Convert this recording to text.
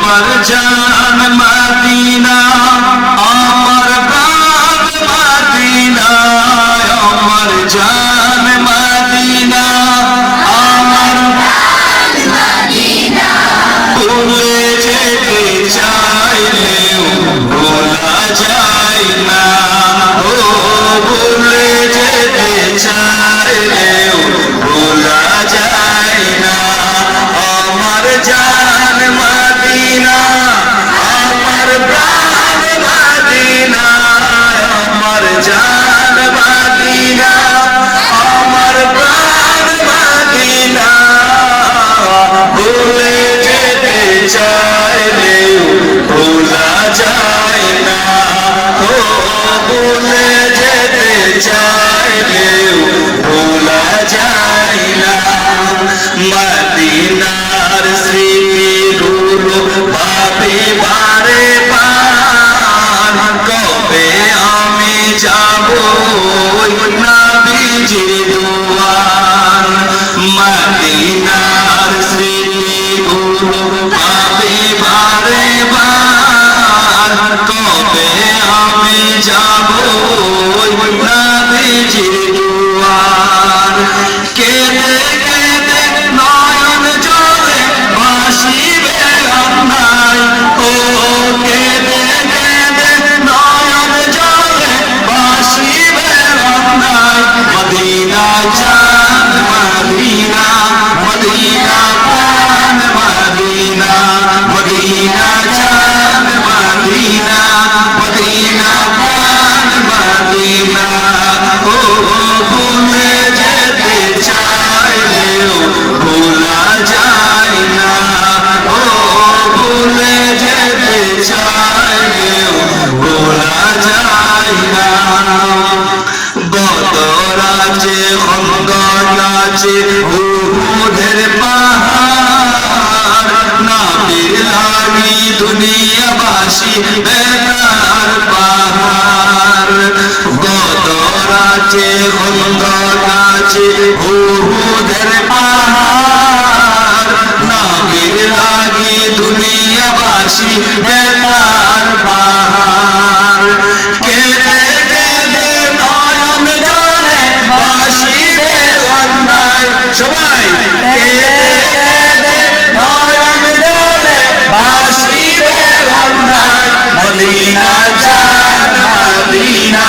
আমার জান মদিনা আমার প্রাণ মদিনা আমার জান মদিনা আমার প্রাণ মদিনা ভুলে যেতে চাইলেও ভোলা যায় না ও ভুলে যেতে চাইলেও ভোলা যায় না আমার জান মদিনা আমার প্রাণ মদিনা আমার জান মদিনা আমার প্রাণ মদিনা ভুলে যেতে চাইলেও ভোলা যায় না ও ভুলে যেতে চাইলেও ভোলা যায় না মদিনার স্মৃতিগুলো ভাবি বারে বার কবে আমি যাব ওই নবীজির দুয়ার মদিনার স্মৃতিগুলো ভাবি বারে বার কবে আমি যাব ওই নবীজির দুয়ার কেঁদে কেঁদে নয়ন জলে ভাসিবে অন্যায় ও কেঁদে কেঁদে নয়ন জলে ভাসিবে অন্যায় মদিনা জান মদিনা মদিনা প্রাণ মদিনা মদিনা জান মদিনা মদিনা প্রাণ মদিনা ও ভুলে যেতে চাইলেও ভোলা যায় না ও ভুলে যেতে চাইলেও ভোলা যায় না বদর আছে খন্দক আছে উহুদের পাহাড় নবীর লাগি দুনিয়াবাসী বেকার পাহাড় বদর আছে খন্দক আছে উহুদের পাহাড় নবীর লাগি দুনিয়াবাসী বেকার পাহাড় কেঁদে কেঁদে নয়ন জলে ভাসিবে অন্যায় সবাই কেঁদে কেঁদে নয়ন জলে ভাসিবে অন্যায় মদিনা জান মদিনা